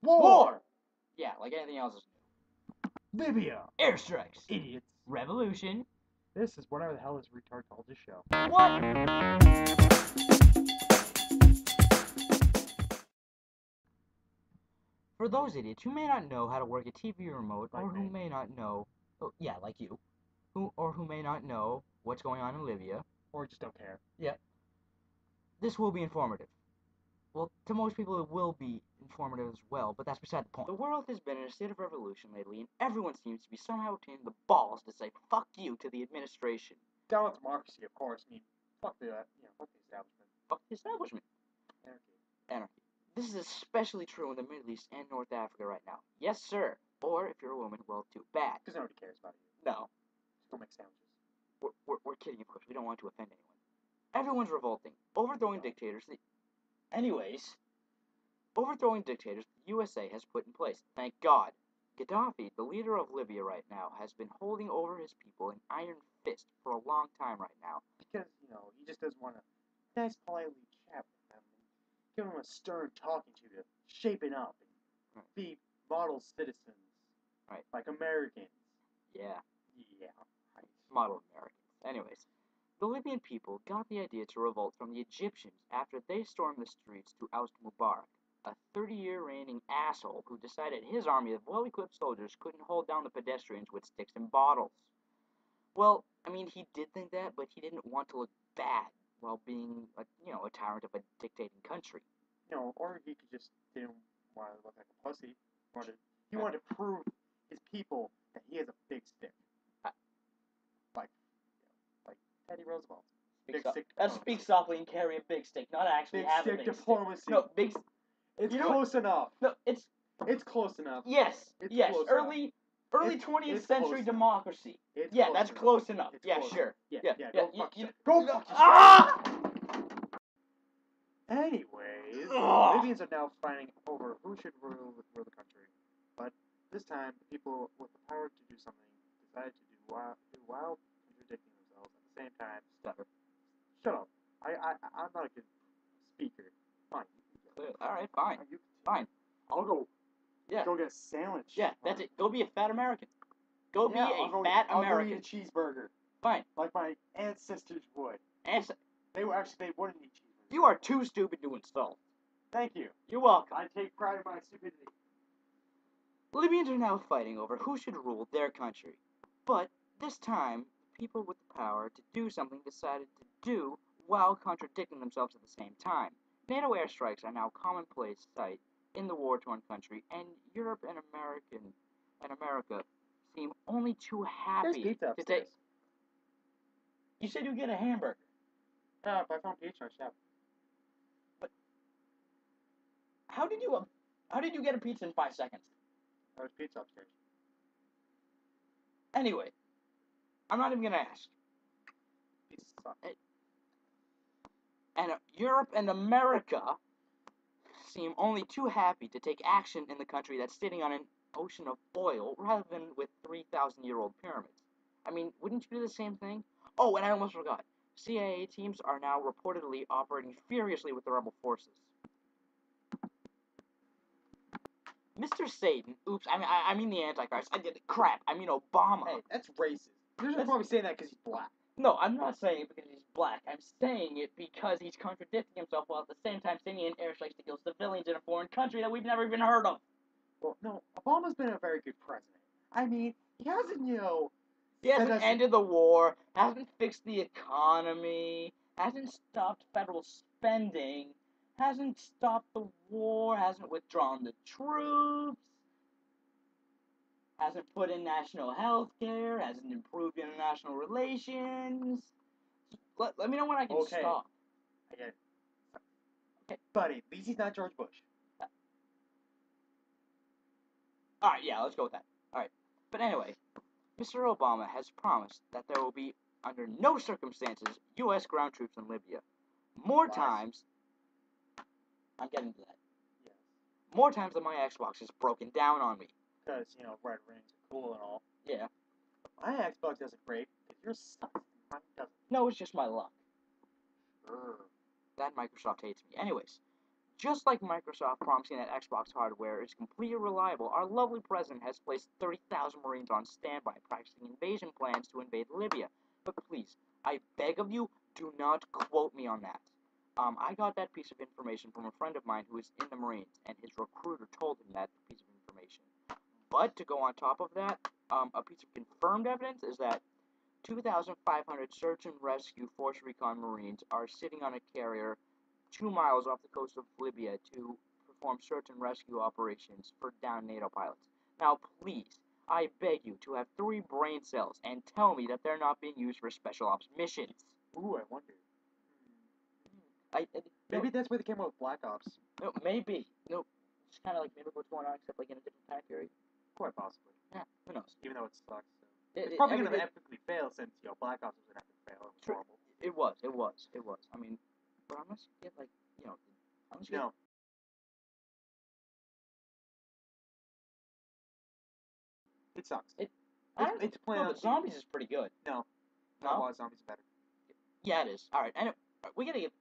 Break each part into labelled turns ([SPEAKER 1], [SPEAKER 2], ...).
[SPEAKER 1] War!
[SPEAKER 2] Yeah, like anything else is
[SPEAKER 1] Libya!
[SPEAKER 2] airstrikes.
[SPEAKER 1] Idiots.
[SPEAKER 2] Revolution.
[SPEAKER 1] This is whatever the hell this retard called this show.
[SPEAKER 2] What? For those idiots who may not know how to work a TV remote,
[SPEAKER 1] Like
[SPEAKER 2] or who
[SPEAKER 1] me.
[SPEAKER 2] may not know, oh, yeah, like you, who may not know what's going on in Libya,
[SPEAKER 1] Or just don't care.
[SPEAKER 2] this will be informative. Well, to most people it will be informative as well, but that's beside the point. The world has been in a state of revolution lately, and everyone seems to be somehow obtaining the balls to say "fuck you" to the administration.
[SPEAKER 1] Down with democracy, of course. I mean, fuck the establishment.
[SPEAKER 2] Fuck the establishment. Anarchy. This is especially true in the Middle East and North Africa right now. Yes, sir. Or if you're a woman, well, too bad.
[SPEAKER 1] Because nobody cares about you.
[SPEAKER 2] No.
[SPEAKER 1] Just go make sandwiches.
[SPEAKER 2] We're kidding, of course. We don't want to offend anyone. Everyone's revolting. Overthrowing dictators the USA has put in place. Thank God. Gaddafi, the leader of Libya right now, has been holding over his people an iron fist for a long time right now.
[SPEAKER 1] Because, he just doesn't want to nice, politely chat with them and give them a stern talking to shape it up and be model citizens.
[SPEAKER 2] Right.
[SPEAKER 1] Like Americans.
[SPEAKER 2] Yeah.
[SPEAKER 1] Yeah. Right.
[SPEAKER 2] Model Americans. Anyways, the Libyan people got the idea to revolt from the Egyptians after they stormed the streets to oust Mubarak, a 30-year reigning asshole who decided his army of well-equipped soldiers couldn't hold down the pedestrians with sticks and bottles. Well, I mean, he did think that, but he didn't want to look bad while being, a tyrant of a dictating country.
[SPEAKER 1] Or he could just didn't want to look like a pussy. He wanted to prove his people that he has a big stick. Like Teddy Roosevelt.
[SPEAKER 2] Speak softly and carry a big stick, not actually
[SPEAKER 1] Big
[SPEAKER 2] have
[SPEAKER 1] stick
[SPEAKER 2] a big
[SPEAKER 1] diplomacy.
[SPEAKER 2] stick. No, big.
[SPEAKER 1] It's
[SPEAKER 2] You know
[SPEAKER 1] close enough.
[SPEAKER 2] No,
[SPEAKER 1] It's close enough.
[SPEAKER 2] yes,
[SPEAKER 1] It's
[SPEAKER 2] yes.
[SPEAKER 1] close
[SPEAKER 2] Early
[SPEAKER 1] It's-
[SPEAKER 2] 20th
[SPEAKER 1] it's
[SPEAKER 2] century
[SPEAKER 1] close
[SPEAKER 2] democracy.
[SPEAKER 1] It's
[SPEAKER 2] Yeah,
[SPEAKER 1] close
[SPEAKER 2] that's
[SPEAKER 1] enough.
[SPEAKER 2] close enough.
[SPEAKER 1] It's
[SPEAKER 2] Yeah,
[SPEAKER 1] close
[SPEAKER 2] sure.
[SPEAKER 1] enough.
[SPEAKER 2] Yeah.
[SPEAKER 1] Go fuck yourself. Go fuck yourself.
[SPEAKER 2] Ah!
[SPEAKER 1] Anyways,
[SPEAKER 2] Ugh.
[SPEAKER 1] Libyans are now fighting over who should rule the country. But this time, the people with the power to do something decided to do while contradicting themselves at the same time.
[SPEAKER 2] Stutter.
[SPEAKER 1] Shut up. I'm not a good speaker. Fine.
[SPEAKER 2] All right, fine. Fine.
[SPEAKER 1] I'll go.
[SPEAKER 2] Yeah.
[SPEAKER 1] Go get a sandwich.
[SPEAKER 2] Yeah, that's it. Go be a fat American. Go be a fat
[SPEAKER 1] I'll
[SPEAKER 2] American.
[SPEAKER 1] go eat a cheeseburger.
[SPEAKER 2] Fine.
[SPEAKER 1] Like my ancestors would. They wouldn't eat cheeseburgers.
[SPEAKER 2] You are too stupid to insult.
[SPEAKER 1] Thank you.
[SPEAKER 2] You're welcome.
[SPEAKER 1] I take pride in my stupidity.
[SPEAKER 2] Libyans are now fighting over who should rule their country. But this time, the people with the power to do something decided to do while contradicting themselves at the same time. NATO airstrikes are now commonplace sight in the war-torn country, and Europe and America seem only too
[SPEAKER 1] There's
[SPEAKER 2] happy
[SPEAKER 1] pizza
[SPEAKER 2] to
[SPEAKER 1] upstairs.
[SPEAKER 2] take. You said you'd get a hamburger.
[SPEAKER 1] Yeah, I found pizza, chef.
[SPEAKER 2] How did you get a pizza in 5 seconds?
[SPEAKER 1] There's pizza upstairs.
[SPEAKER 2] Anyway, I'm not even gonna ask.
[SPEAKER 1] Pizza sucks.
[SPEAKER 2] And Europe and America seem only too happy to take action in the country that's sitting on an ocean of oil rather than with 3,000-year-old pyramids. I mean, wouldn't you do the same thing? Oh, and I almost forgot. CIA teams are now reportedly operating furiously with the rebel forces. Mr. Satan, oops, I mean the Antichrist. I did it. Crap, I mean Obama.
[SPEAKER 1] Hey, that's racist. You're just probably saying that because he's black.
[SPEAKER 2] No, I'm not saying it because he's black. I'm saying it because he's contradicting himself while at the same time sending in airstrikes to kill civilians in a foreign country that we've never even heard of.
[SPEAKER 1] Well, no, Obama's been a very good president. I mean, he hasn't,
[SPEAKER 2] He hasn't ended the war, hasn't fixed the economy, hasn't stopped federal spending, hasn't stopped the war, hasn't withdrawn the troops, hasn't put in national health care, hasn't improved international relations. Let me know when I can stop.
[SPEAKER 1] I get it. Okay, but at least he's not George Bush.
[SPEAKER 2] Alright, yeah, let's go with that. Alright. But anyway, Mr. Obama has promised that there will be, under no circumstances, U.S. ground troops in Libya. More times... I'm getting to that.
[SPEAKER 1] Yes.
[SPEAKER 2] More times than my Xbox has broken down on me.
[SPEAKER 1] Because, red rings are cool and all.
[SPEAKER 2] Yeah.
[SPEAKER 1] My Xbox doesn't break, because yours sucks. Mine doesn't.
[SPEAKER 2] No, it's just my luck.
[SPEAKER 1] Sure.
[SPEAKER 2] That Microsoft hates me. Anyways, Just like Microsoft promising that Xbox hardware is completely reliable, our lovely president has placed 30,000 Marines on standby, practicing invasion plans to invade Libya. But please, I beg of you, do not quote me on that. I got that piece of information from a friend of mine who is in the Marines, and his recruiter told him that piece of information. But to go on top of that, a piece of confirmed evidence is that 2,500 search and rescue Force Recon Marines are sitting on a carrier 2 miles off the coast of Libya to perform search and rescue operations for downed NATO pilots. Now, please, I beg you to have 3 brain cells and tell me that they're not being used for special ops missions.
[SPEAKER 1] Ooh, I wonder.
[SPEAKER 2] Maybe
[SPEAKER 1] that's where they came up with Black Ops.
[SPEAKER 2] No, maybe. No, it's kind of like maybe what's going on, except like in a different time period.
[SPEAKER 1] Quite possibly.
[SPEAKER 2] Yeah, who knows?
[SPEAKER 1] Even though it sucks. So. It's probably going to epically fail since, Black Ops was an epic fail. It was horrible.
[SPEAKER 2] It was. I mean, but unless you get, like, unless you
[SPEAKER 1] No. It sucks. It's playing
[SPEAKER 2] but Zombies is pretty good.
[SPEAKER 1] No. Zombies is better.
[SPEAKER 2] Yeah, it is. Alright, anyway, we gotta get...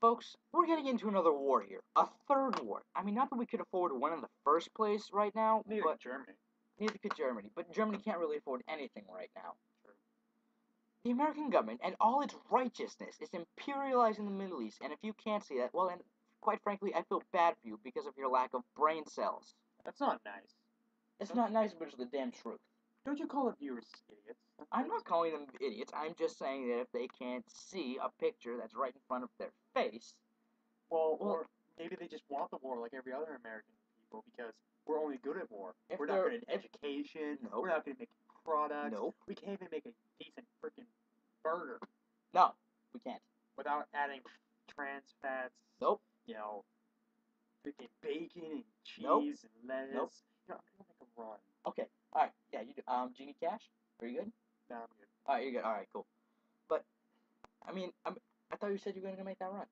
[SPEAKER 2] Folks, we're getting into another war here. A third war. I mean, not that we could afford one in the first place right now,
[SPEAKER 1] Neither
[SPEAKER 2] but...
[SPEAKER 1] could Germany.
[SPEAKER 2] Neither could Germany. But Germany can't really afford anything right now.
[SPEAKER 1] True.
[SPEAKER 2] The American government, and all its righteousness, is imperializing the Middle East, and if you can't see that, well, then, quite frankly, I feel bad for you because of your lack of brain cells.
[SPEAKER 1] That's not nice.
[SPEAKER 2] It's not nice, but it's the damn truth.
[SPEAKER 1] Don't you call the viewers idiots?
[SPEAKER 2] I'm not calling them idiots. I'm just saying that if they can't see a picture that's right in front of their face...
[SPEAKER 1] Well, or maybe they just want the war like every other American people because we're only good at war. We're not good at education.
[SPEAKER 2] Nope.
[SPEAKER 1] We're not good at making products.
[SPEAKER 2] Nope.
[SPEAKER 1] We can't even make a decent freaking burger.
[SPEAKER 2] No, we can't.
[SPEAKER 1] Without adding trans fats.
[SPEAKER 2] Nope.
[SPEAKER 1] Freaking bacon and cheese
[SPEAKER 2] nope.
[SPEAKER 1] and lettuce.
[SPEAKER 2] Nope.
[SPEAKER 1] I'm gonna make a run.
[SPEAKER 2] Okay. All right. Yeah. You do. Do you need cash? Are you good?
[SPEAKER 1] No, I'm good.
[SPEAKER 2] All right. You're good. All right. Cool. But I mean, I thought you said you were gonna make that run.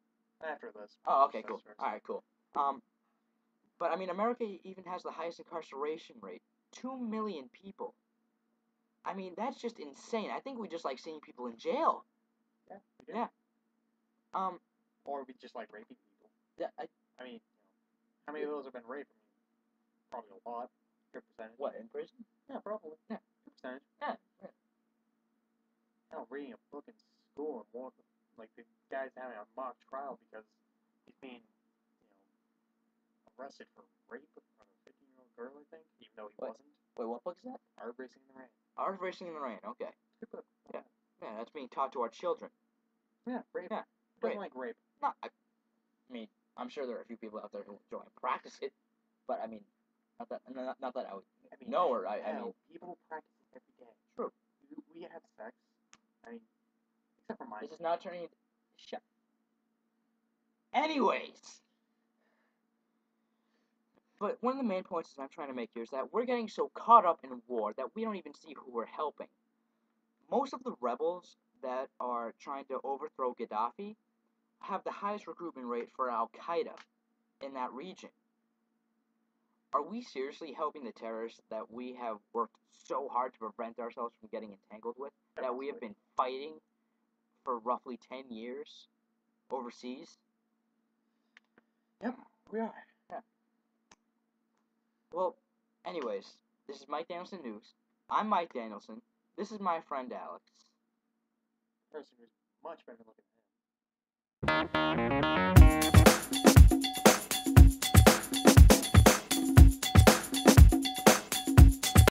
[SPEAKER 1] After this.
[SPEAKER 2] Oh, okay. Cool. All right. Cool. But I mean, America even has the highest incarceration rate. 2 million people. I mean, that's just insane. I think we just like seeing people in jail.
[SPEAKER 1] Yeah, we do.
[SPEAKER 2] Yeah.
[SPEAKER 1] Or we just like raping people.
[SPEAKER 2] Yeah.
[SPEAKER 1] I mean, how many of those have been raped? I mean, probably a lot. Good percentage.
[SPEAKER 2] What, in prison?
[SPEAKER 1] Yeah, probably.
[SPEAKER 2] Yeah.
[SPEAKER 1] Good percentage.
[SPEAKER 2] Yeah.
[SPEAKER 1] Reading a book in school and like the guy's having a mock trial because he's being, arrested for rape of a 15-year-old girl, I think, even though he wasn't.
[SPEAKER 2] Wait, what book is that?
[SPEAKER 1] Art Racing in the Rain.
[SPEAKER 2] Art Racing in the Rain. Okay.
[SPEAKER 1] Good book.
[SPEAKER 2] Yeah. Yeah, that's being taught to our children.
[SPEAKER 1] Yeah, rape.
[SPEAKER 2] Yeah.
[SPEAKER 1] Who doesn't like rape?
[SPEAKER 2] No, I mean, I'm sure there are a few people out there who enjoy and practice it, but I mean, not that I would know or I mean.
[SPEAKER 1] People practice it every day.
[SPEAKER 2] True.
[SPEAKER 1] We have sex. I mean, except for mine.
[SPEAKER 2] This is not turning into... Shut. Anyways. But one of the main points that I'm trying to make here is that we're getting so caught up in war that we don't even see who we're helping. Most of the rebels that are trying to overthrow Gaddafi have the highest recruitment rate for Al-Qaeda in that region. Are we seriously helping the terrorists that we have worked so hard to prevent ourselves from getting entangled with? That we have been fighting for roughly 10 years overseas?
[SPEAKER 1] Yep, we are.
[SPEAKER 2] Yeah. Well, anyways, this is Mike Danielson News. I'm Mike Danielson. This is my friend Alex.
[SPEAKER 1] The person who's much better looking than him.